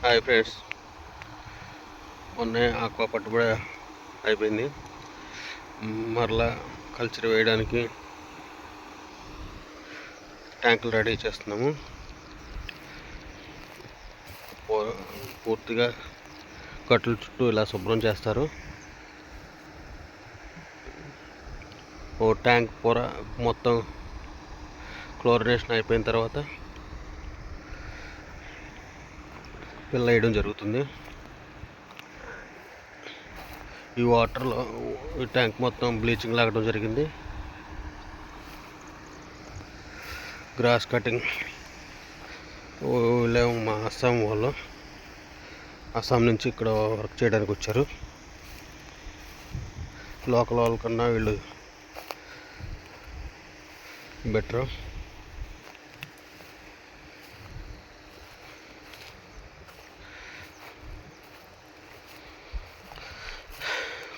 Hi friends, మొన్న aqua పట్టుబడి అయిపోయింది. మరలా కల్చర్ వేయడానికి ట్యాంకులు రెడీ చేస్తున్నాము. పూర్తిగా కట్టల చుట్టూ ఇలా శుభ్రం చేస్తారు. ఓ ట్యాంక్ పొర మొత్తం క్లోరినేషన్ అయిపోయిన తర్వాత పిల్ల వేయడం జరుగుతుంది. ఈ వాటర్లో ఈ ట్యాంక్ మొత్తం బ్లీచింగ్ లాగడం జరిగింది. గ్రాస్ కటింగ్ లేవు మా అస్సాం వాళ్ళు, అస్సాం నుంచి ఇక్కడ వర్క్ చేయడానికి వచ్చారు. లోకల్ వాళ్ళ కన్నా వీళ్ళు బెటర్.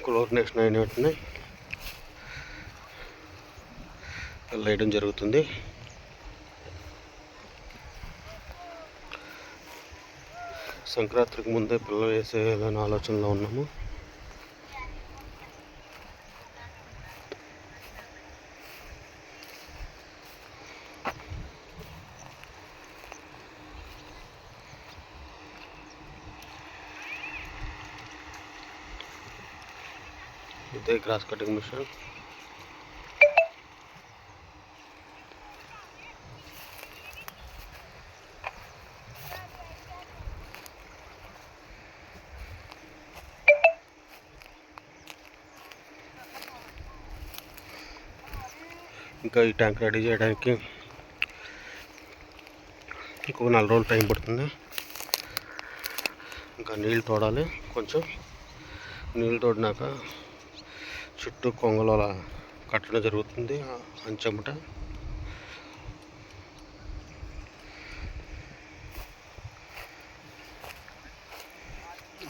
క్లోరినేషన్ అయిన వెంటనే వేయడం జరుగుతుంది. సంక్రాంతికి ముందే పిల్లలు వేసేయాలని ఆలోచనలో ఉన్నాము. ఇదే గ్రాస్ కటింగ్ మిషన్. ఇంకా ఈ ట్యాంక్ రెడీ చేయడానికి ఇంకొక 4 రోజులు టైం పడుతుంది. ఇంకా నీళ్ళు తోడాలి. కొంచెం నీళ్ళు తోడినాక చుట్టూ కొంగలు అలా కట్టడం జరుగుతుంది. అంచెమ్మట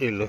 వీళ్ళు